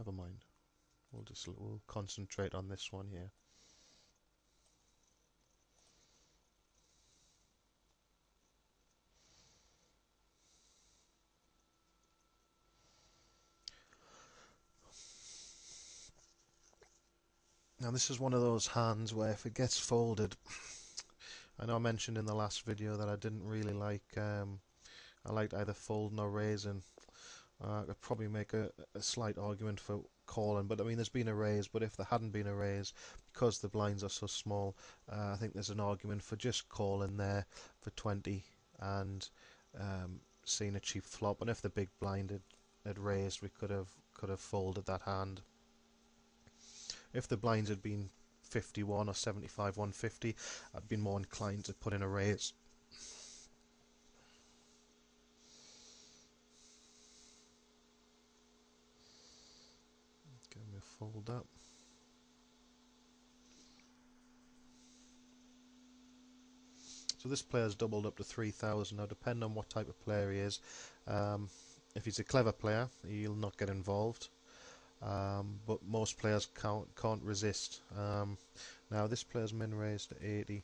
never mind. We'll concentrate on this one here. Now this is one of those hands where if it gets folded, I know I mentioned in the last video that I didn't really like, I liked either folding or raising. I could probably make a slight argument for calling, but I mean there's been a raise, but if there hadn't been a raise, because the blinds are so small, I think there's an argument for just calling there for 20 and seeing a cheap flop, and if the big blind had raised, we could have folded that hand. If the blinds had been 51 or 75, 150, I'd been more inclined to put in a raise. Okay, we'll fold up. So this player's doubled up to 3,000. Now, depending on what type of player he is, if he's a clever player, he'll not get involved. But most players can't resist. Now this player's min raised to 80,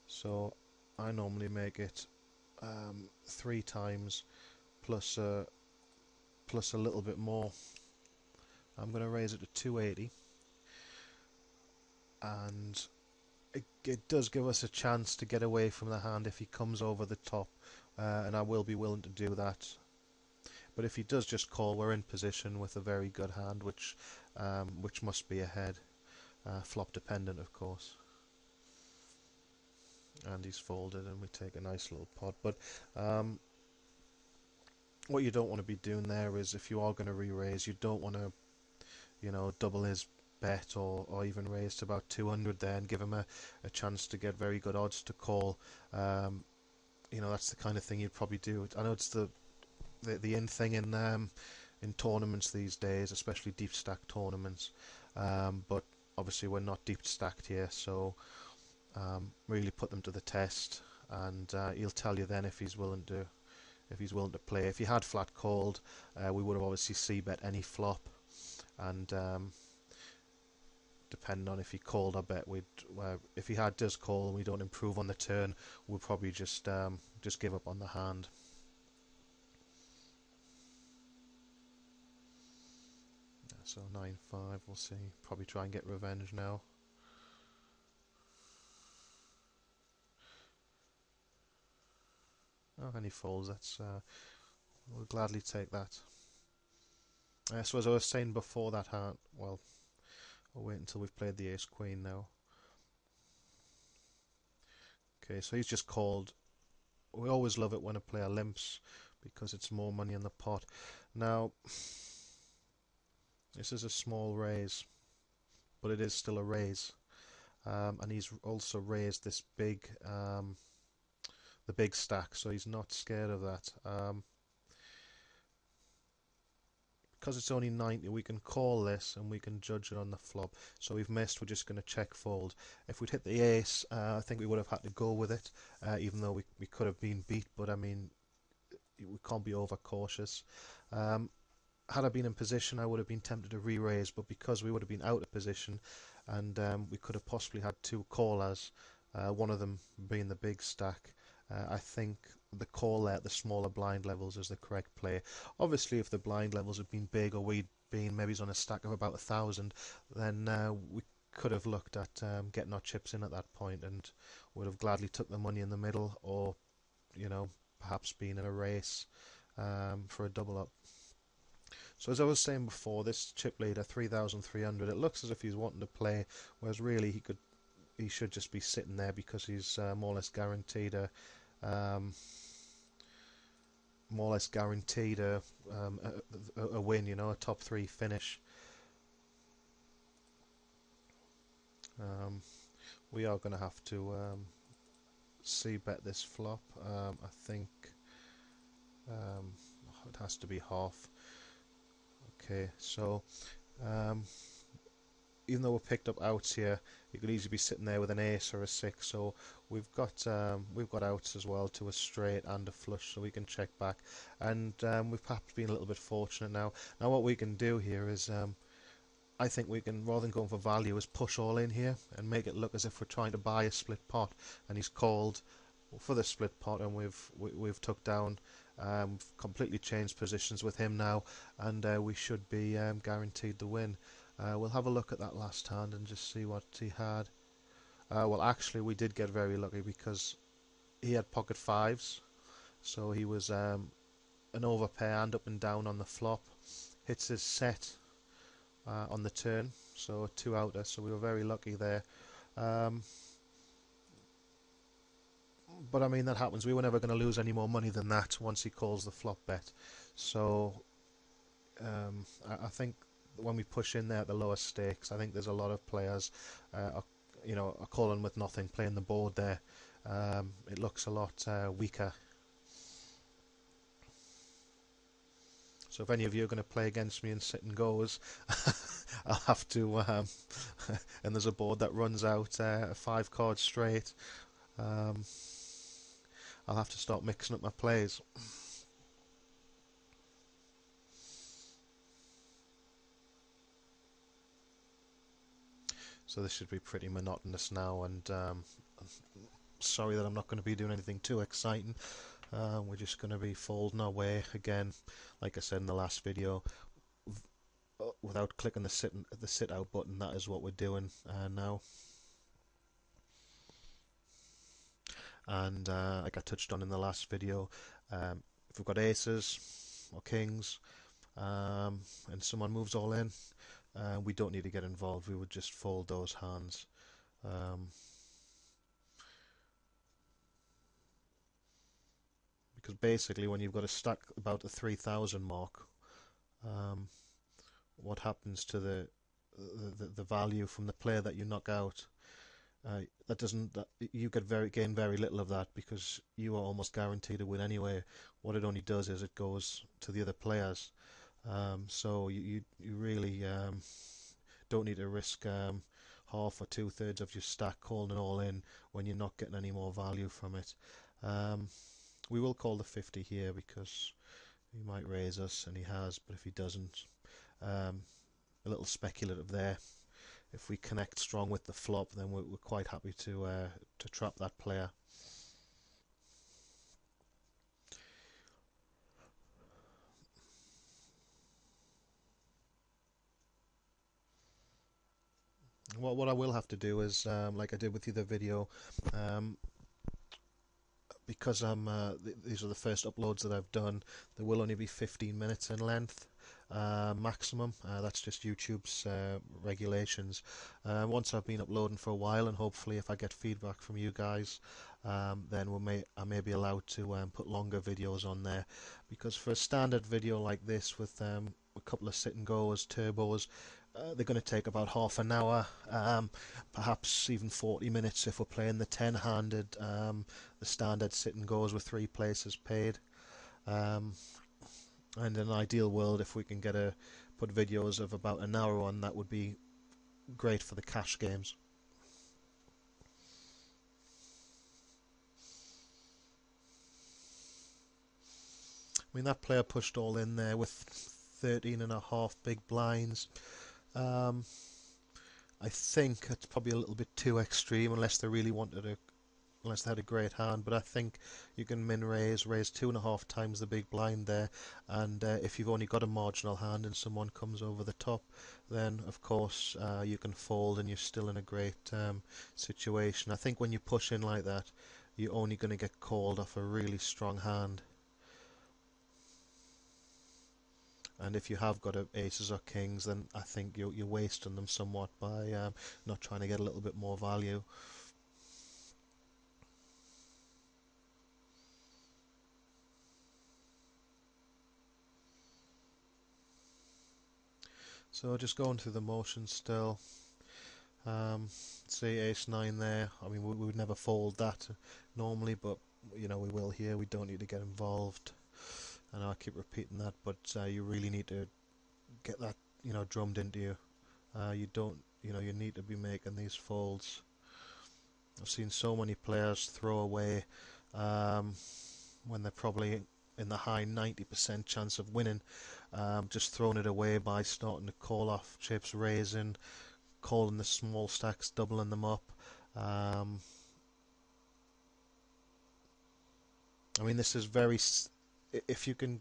so I normally make it 3 times plus a little bit more. I'm going to raise it to 280, and it does give us a chance to get away from the hand if he comes over the top, and I will be willing to do that. But if he does just call, we're in position with a very good hand, which must be ahead, flop dependent, of course. And he's folded, and we take a nice little pot. But what you don't want to be doing there is, if you are going to re-raise, you don't want to, double his bet or even raise to about 200 there and give him a chance to get very good odds to call. That's the kind of thing you'd probably do. I know it's the in thing in tournaments these days, especially deep stack tournaments, but obviously we're not deep stacked here, so really put them to the test, and he'll tell you then if he's willing to play. If he had flat called, we would have obviously c-bet any flop, and depending on if he called, I bet if he does call and we don't improve on the turn, we'll probably just give up on the hand. So 9-5, we'll see. Probably try and get revenge now. Oh, and he folds. We'll gladly take that. So as I was saying before that hand, well, I'll wait until we've played the ace-queen now. Okay, so he's just called. We always love it when a player limps, because it's more money in the pot. Now, this is a small raise, but it is still a raise, and he's also raised this big, the big stack, so he's not scared of that. Because it's only 90, we can call this and we can judge it on the flop. So we've missed, we're just going to check fold. If we'd hit the ace, I think we would have had to go with it, even though we could have been beat, but I mean, we can't be overcautious. Had I been in position, I would have been tempted to re-raise, but because we would have been out of position, and we could have possibly had 2 callers, one of them being the big stack, I think the call there at the smaller blind levels is the correct play. Obviously, if the blind levels had been big, or we'd been maybe on a stack of about 1,000, then we could have looked at getting our chips in at that point, and would have gladly took the money in the middle, or perhaps been in a race for a double up. So as I was saying before, this chip leader 3,300, it looks as if he's wanting to play, whereas really he should just be sitting there, because he's more or less guaranteed a win, a top 3 finish. We are going to have to c-bet this flop. I think it has to be half. Okay, so even though we've picked up outs here, you could easily be sitting there with an ace or a 6. So we've got outs as well to a straight and a flush, so we can check back. And we've perhaps been a little bit fortunate now. Now what we can do here is I think we can, rather than going for value, is push all in here and make it look as if we're trying to buy a split pot. And he's called for the split pot, and we've took down, completely changed positions with him now, and we should be guaranteed the win. We'll have a look at that last hand and just see what he had. Well, actually, we did get very lucky because he had pocket fives, so he was an overpair and up and down on the flop. Hits his set on the turn, so a two outer, so we were very lucky there. But I mean, that happens. We were never going to lose any more money than that once he calls the flop bet. So I think when we push in there at the lower stakes, I think there's a lot of players, are calling with nothing, playing the board there. It looks a lot weaker. So if any of you are going to play against me in sit and goes, I'll have to. And there's a board that runs out a 5 card straight. I'll have to start mixing up my plays. So this should be pretty monotonous now, and sorry that I'm not going to be doing anything too exciting. We're just going to be folding our way again, like I said in the last video, without clicking the sit out button. That is what we're doing now. And like I touched on in the last video, if we've got aces or kings, and someone moves all in, we don't need to get involved. We would just fold those hands. Because basically, when you've got a stack about the 3,000 mark, what happens to the value from the player that you knock out? You gain very little of that, because you are almost guaranteed to win anyway. What it only does is it goes to the other players. So you really don't need to risk half or 2/3 of your stack calling it all in when you're not getting any more value from it. We will call the 50 here because he might raise us, and he has, but if he doesn't, a little speculative there. If we connect strong with the flop, then we're quite happy to trap that player. What I will have to do is, like I did with the other video, because these are the first uploads that I've done, there will only be 15 minutes in length. Maximum. That's just YouTube's regulations. Once I've been uploading for a while, and hopefully if I get feedback from you guys, then I may be allowed to put longer videos on there, because for a standard video like this with a couple of sit and goes, turbos, they're going to take about half an hour, perhaps even 40 minutes if we're playing the 10-handed, the standard sit and goes with 3 places paid. And in an ideal world, if we can put videos of about an hour on, that would be great for the cash games. I mean, that player pushed all in there with 13.5 big blinds. I think it's probably a little bit too extreme, unless they really unless they had a great hand. But I think you can raise 2.5 times the big blind there, and if you've only got a marginal hand and someone comes over the top, then of course you can fold and you're still in a great situation. I think when you push in like that, you're only going to get called off a really strong hand. And if you have got aces or kings, then I think you're wasting them somewhat by not trying to get a little bit more value. So just going through the motions still. See ace-9 there. I mean, we would never fold that normally, but we will here. We don't need to get involved. I know I keep repeating that, but you really need to get that drummed into you. You need to be making these folds. I've seen so many players throw away when they're probably in the high 90% chance of winning. Just throwing it away by starting to call off chips, raising, calling the small stacks, doubling them up. Um, I mean, this is very. If you can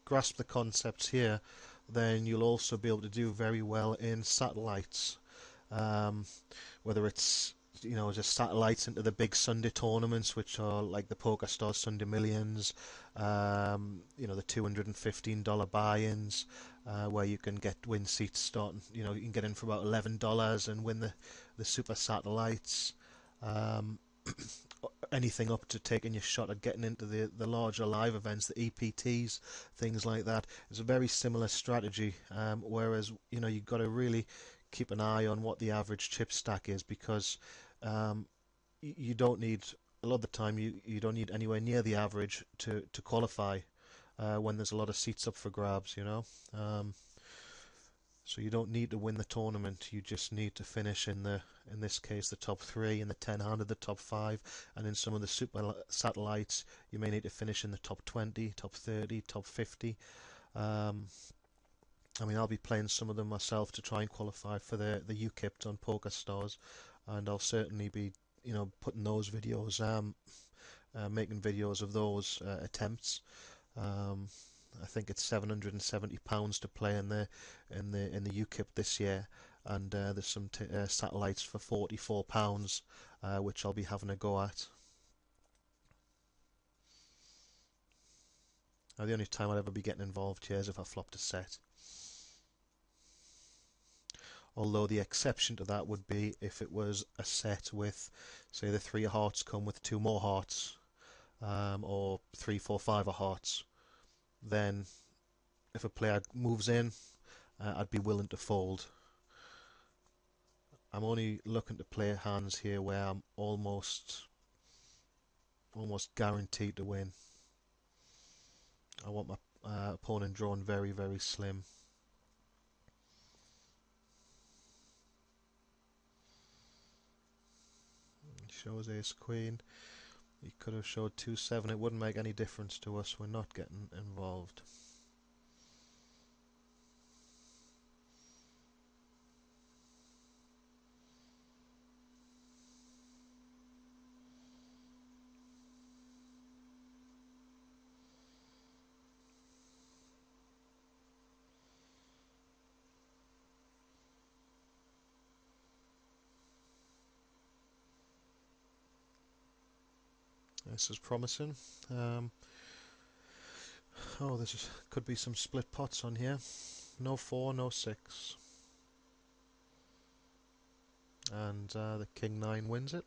grasp the concepts here, then you'll also be able to do very well in satellites. Um, Whether it's just satellites into the big Sunday tournaments, which are like the PokerStars Sunday Millions, the $215 buy-ins, where you can win seats starting, you can get in for about $11 and win the super satellites. Um, Anything up to taking your shot at getting into the larger live events, the EPTs, things like that. It's a very similar strategy, whereas you've got to really keep an eye on what the average chip stack is, because you don't need, a lot of the time you don't need anywhere near the average to qualify when there's a lot of seats up for grabs. So you don't need to win the tournament. You just need to finish in this case, the top three, in the 10-handed, the top five, and in some of the super satellites, you may need to finish in the top 20, top 30, top 50. I mean, I'll be playing some of them myself to try and qualify for the UKIP on PokerStars, and I'll certainly be, putting those videos, making videos of those attempts. I think it's £770 to play in the UKIP this year, and there's some satellites for £44, which I'll be having a go at. Now, the only time I'll ever be getting involved here is if I flopped a set. Although the exception to that would be if it was a set with, say, the 3 of hearts come with 2 more hearts, or 3, 4, 5 of hearts. Then if a player moves in, I'd be willing to fold. I'm only looking to play hands here where I'm almost guaranteed to win. I want my opponent drawn very, very slim. He shows ace queen. He could have showed 2-7. It wouldn't make any difference to us. We're not getting involved. This is promising. Could be some split pots on here. No 4, no 6. And the king 9 wins it.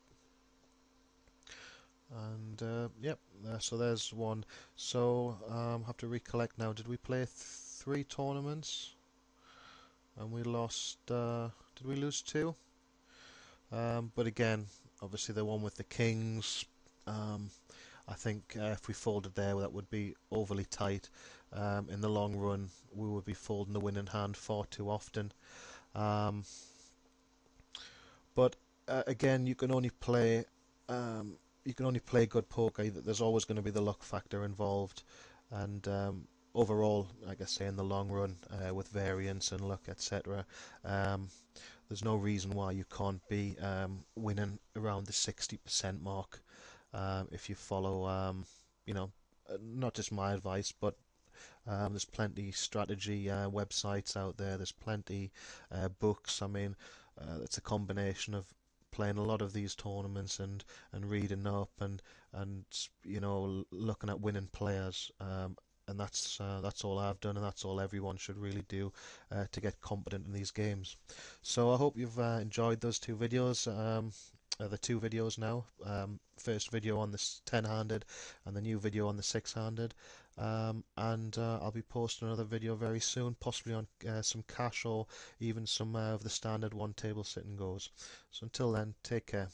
And yep, so there's one. So have to recollect now. Did we play 3 tournaments? And we lost. Did we lose 2? But again, obviously the one with the kings. I think if we folded there, that would be overly tight. In the long run, we would be folding the winning hand far too often. But again, you can only play good poker. There's always going to be the luck factor involved, and overall, like I say, in the long run, with variance and luck, etc., there's no reason why you can't be winning around the 60% mark if you follow, not just my advice, but there's plenty strategy websites out there. There's plenty books. I mean, it's a combination of playing a lot of these tournaments and reading up and looking at winning players. And that's all I've done, and that's all everyone should really do to get competent in these games. So I hope you've enjoyed those 2 videos. The 2 videos now. First video on the 10-handed and the new video on the 6-handed. And I'll be posting another video very soon, possibly on some cash or even some of the standard one table sit and goes. So until then, take care.